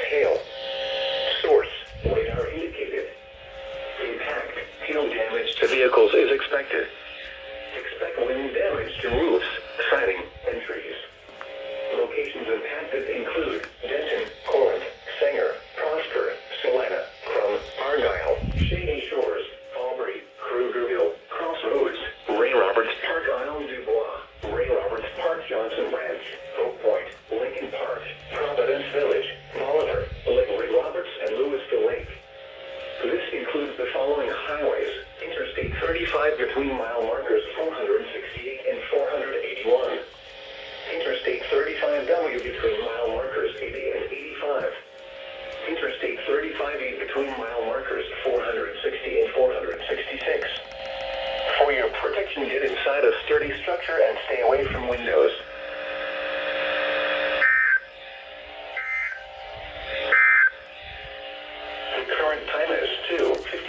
hail. Source, radar indicated. Impact, hail damage to vehicles is expected. Expect wind damage to roofs, siding, and trees. Locations impacted include Denton, Corinth, Sanger, Prosper, Salina, Crum, Argyle, Shady Shores, Albury, Krugerville, Crossroads, Ray Roberts Park, Isle Dubois, Ray Roberts Park, Johnson Ranch, Oak Point, Lincoln Park, Providence Village, Bolivar, Ray Roberts, and Louisville Lake. This includes the following highways: Interstate 35 between mile markers 468 and 481. Interstate 35W between mile markers 80 and 85. Interstate 35E between mile markers 460 and 466. For your protection, get inside a sturdy structure and stay away from windows. The current time is 2:50.